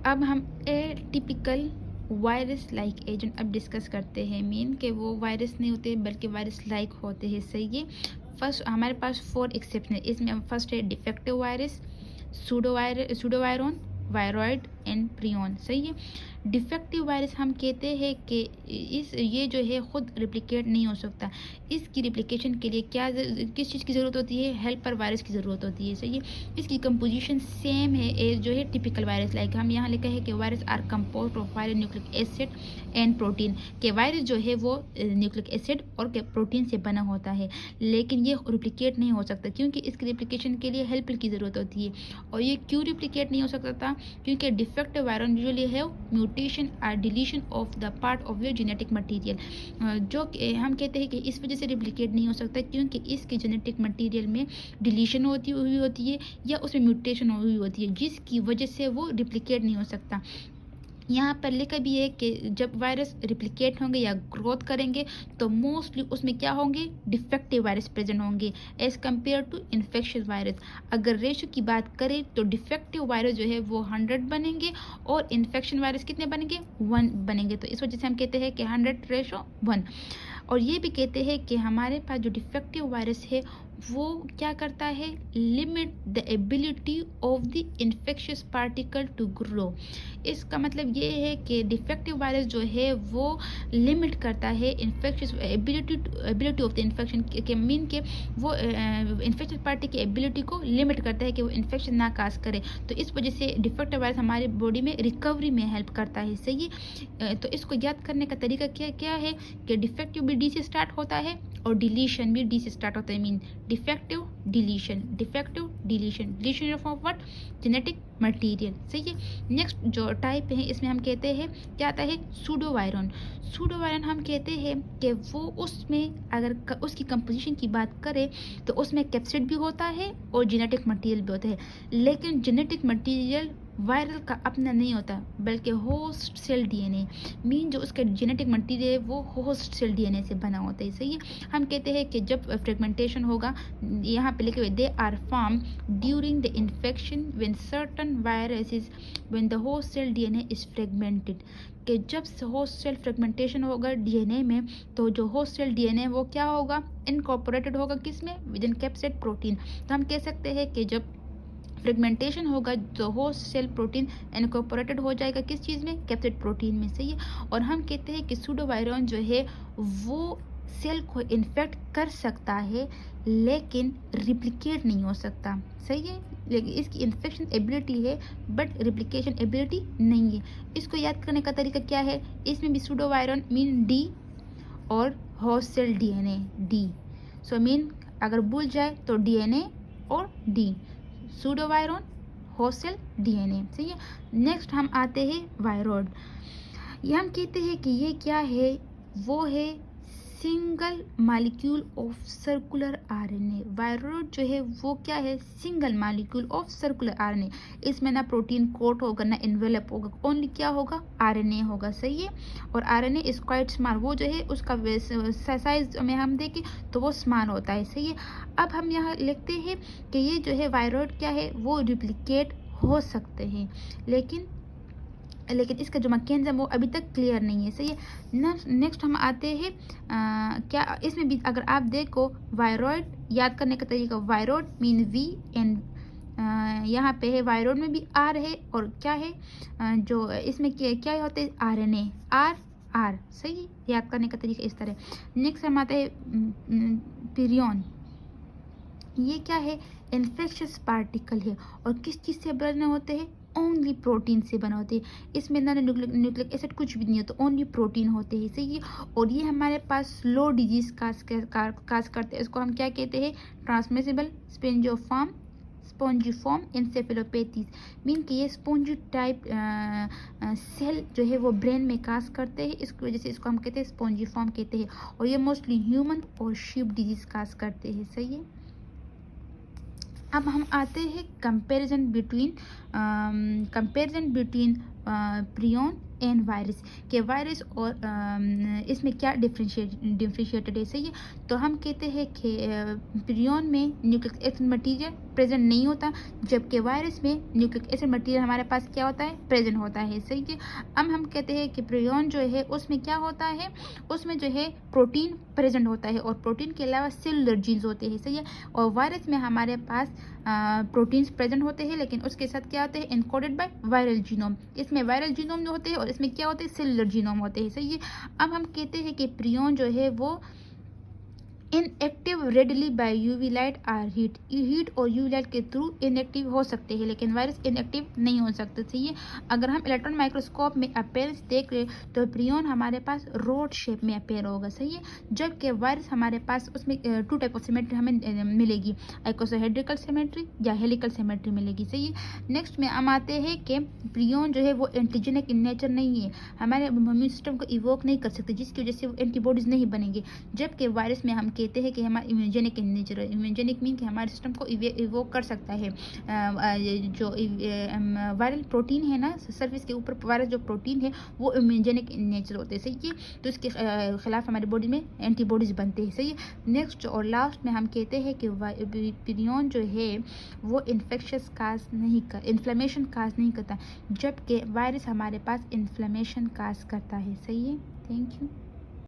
अब हम ए typical virus like agent अब डिस्कस करते हैं। मीन के वो वायरस नहीं होते बल्कि वायरस लाइक होते हैं। सही है। फर्स्ट हमारे पास 4 एक्सेप्शन है। इसमें फर्स्ट है defective virus, pseudovirion, viroid and prion. सही है। डिफेक्टिव वायरस हम कहते हैं कि ये जो है खुद रिप्लिकेट नहीं हो सकता। इसकी रिप्लिकेशन के लिए किस चीज़ की ज़रूरत होती है? हेल्पर वायरस की ज़रूरत होती है। सही है। इसकी कंपोजिशन सेम है एज जो है टिपिकल वायरस लाइक। हम यहाँ लिखा है कि virus are compose of virus nucleic acid and protein. के वायरस जो है वो न्यूक्लिक एसिड और प्रोटीन से बना होता है, लेकिन ये रिप्लिकेट नहीं हो सकता क्योंकि इसकी रिप्लिकेशन के लिए हेल्पर की ज़रूरत होती है। और ये क्यों रिप्लिकेट नहीं हो सकता था? क्योंकि डिफेक्टिव वायरस यूजुअली है म्यूटेशन और deletion of the part of your genetic material, जो हम कहते हैं कि इस वजह से रिप्लिकेट नहीं हो सकता क्योंकि इसके जेनेटिक मटीरियल में डिलीशन हुई होती है या उसमें म्यूटेशन हुई होती है, जिसकी वजह से वो रिप्लिकेट नहीं हो सकता। यहाँ पर लिखा भी है कि जब वायरस रिप्लिकेट होंगे या ग्रोथ करेंगे तो मोस्टली उसमें क्या होंगे? डिफेक्टिव वायरस प्रेजेंट होंगे as compare to infectious virus. अगर रेशो की बात करें तो डिफेक्टिव वायरस जो है वो 100 बनेंगे और इन्फेक्शन वायरस कितने बनेंगे? 1 बनेंगे। तो इस वजह से हम कहते हैं कि 100:1। और ये भी कहते हैं कि हमारे पास जो डिफेक्टिव वायरस है वो क्या करता है? Limit the ability of the infectious particle to grow. इसका मतलब ये है कि डिफेक्टिव वायरस जो है वो लिमिट करता है infectious ability of the infection के मीन के वो इन्फेक्शन पार्टी की एबिलिटी को लिमिट करता है कि वो इन्फेक्शन ना काज करे। तो इस वजह से डिफेक्टिव वायरस हमारे बॉडी में रिकवरी में हेल्प करता है। सही है। तो इसको याद करने का तरीका क्या क्या है कि डिफेक्टिव भी डी से स्टार्ट होता है और डिलीशन भी डी से स्टार्ट होता है। Mean defective deletion, defective deletion, deletion of what? Genetic material. सही है। नेक्स्ट जो टाइप है इसमें हम कहते हैं क्या आता है? सूडोवायरन। सूडोवायरन हम कहते हैं कि वो उसमें अगर उसकी कंपोजिशन की बात करें तो उसमें कैप्सिड भी होता है और जेनेटिक मटीरियल भी होता है, लेकिन जेनेटिक मटीरियल वायरल का अपना नहीं होता बल्कि होस्ट सेल डीएनए। मीन जो उसका जेनेटिक मटीरियल है वो होस्ट सेल डीएनए से बना होता है। सही है। हम कहते हैं कि जब फ्रेगमेंटेशन होगा, यहाँ पे लिखे हुए they are form during the infection when certain viruses when the host cell DNA is fragmented. कि जब होस्ट सेल फ्रेगमेंटेशन होगा डीएनए में तो जो होस्ट सेल डीएनए वो क्या होगा? इनकॉर्पोरेटेड होगा किसमें? With in capsid protein. तो हम कह सकते हैं कि जब फ्रेगमेंटेशन होगा तो होस्ट सेल प्रोटीन इनकॉर्पोरेटेड हो जाएगा किस चीज़ में? कैप्सिड प्रोटीन में। सही है। और हम कहते हैं कि सूडोवायरन जो है वो सेल को इन्फेक्ट कर सकता है लेकिन रिप्लिकेट नहीं हो सकता। सही है। लेकिन इसकी इन्फेक्शन एबिलिटी है बट रिप्लिकेशन एबिलिटी नहीं है। इसको याद करने का तरीका क्या है? इसमें भी सूडोवायरन मीन डी और host cell DNA D. So mean अगर भूल जाए तो डीएनए और D, pseudovirion, host cell, DNA. सही है। नेक्स्ट हम आते हैं वायरॉइड। ये हम कहते हैं कि ये क्या है? वो है single molecule of circular RNA. Viroid जो है वो क्या है? Single molecule of circular RNA. इसमें ना प्रोटीन कोट होगा ना एनवेलप होगा, ओनली क्या होगा? आरएनए होगा। सही है। और आरएनए इज क्वाइट स्मॉल, वो जो है उसका साइज में हम देखें तो वो स्मॉल होता है। सही है। अब हम यहाँ लिखते हैं कि ये जो है वायरॉइड क्या है? वो डुप्लीकेट हो सकते हैं लेकिन इसका जो मैकेनिज्म वो अभी तक क्लियर नहीं है। सही है। नेक्स्ट हम आते हैं क्या इसमें भी अगर आप देखो वायरॉइड याद करने का तरीका, वायरॉइड मीन वी एंड यहाँ पे है वायरॉइड में भी आर है और क्या है जो इसमें क्या होते हैं? RNA, R R. सही है। याद करने का तरीका इस तरह। नेक्स्ट हम आते हैं पिरियन। ये क्या है? इन्फेक्शियस पार्टिकल है और किस चीज़ से बने होते हैं? ओनली प्रोटीन से बना होते हैं। इसमें ना न्यूक्लिक एसिड कुछ भी नहीं होता, ओनली प्रोटीन होते हैं। सही है। और ये हमारे पास स्लो डिजीज काज करते हैं। इसको हम क्या कहते हैं? Transmissible spongiform इंसेफेलोपैथीज। मीन कि ये स्पॉन्जी टाइप सेल जो है वो ब्रेन में काज करते हैं, इसकी वजह से इसको हम कहते हैं स्पॉन्जिफॉर्म कहते हैं। और ये मोस्टली ह्यूमन और शीप डिजीज काज करते हैं। सही है। अब हम आते हैं comparison between prion and virus के वायरस और इसमें क्या डिफ्रेंशिएटेड है, सही है। तो हम कहते हैं कि प्रियोन में न्यूक्लिक एसिड मटीरियल प्रेजेंट नहीं होता, जबकि वायरस में न्यूक्लिक एसिड मटीरियल हमारे पास क्या होता है, प्रेजेंट होता है, सही है। अब हम कहते हैं कि प्रियोन जो है उसमें क्या होता है, उसमें जो है प्रोटीन प्रेजेंट होता है और प्रोटीन के अलावा सेलुलर जीन्स होते हैं, सही है। और वायरस में हमारे पास प्रोटीन्स प्रेजेंट होते हैं, लेकिन उसके साथ क्या होते हैं, इनकोडेड बाय वायरल जीनोम। इसमें वायरल जीनोम जो होते हैं और इसमें क्या होते हैं, सेलुलर जीनोम होते हैं, सही है। अब हम कहते हैं कि प्रियोन जो है वो inactive readily by UV light or heat और यूवी लाइट के थ्रू इनएक्टिव हो सकते हैं, लेकिन वायरस इनएक्टिव नहीं हो सकते, सही है। अगर हम इलेक्ट्रॉन माइक्रोस्कोप में अपेयरेंस देख रहे तो प्रियोन हमारे पास रोड शेप में अपेयर होगा, सही है, जबकि वायरस हमारे पास उसमें 2 टाइप ऑफ सिमेट्री हमें मिलेगी, आइकोसाहेड्रिकल सिमेट्री या हेलिकल सिमेट्री मिलेगी, सही है। नेक्स्ट में हम आते हैं कि प्रियोन जो है वो एंटीजेनिक इन नेचर नहीं है, हमारे इम्यून सिस्टम को इवोक नहीं कर सकते, जिसकी वजह से वो एंटीबॉडीज नहीं बनेंगे, जबकि वायरस में हम कहते हैं कि हमारा इम्यूनोजेनिक इन नेचर है। इम्यूनोजेनिक मीन कि हमारे सिस्टम को इवोक कर सकता है। जो वायरल प्रोटीन है ना सरफेस के ऊपर, वायरस जो प्रोटीन है वो इम्यूनोजेनिक इन नेचर होते हैं, सही है। तो इसके खिलाफ हमारी बॉडी में एंटीबॉडीज बनते हैं, सही है। नेक्स्ट और लास्ट में हम कहते हैं कि प्रियोन जो है वो इन्फ्लेमेशन काज नहीं करता, जबकि वायरस हमारे पास इन्फ्लेमेशन काज करता है, सही है। Thank you.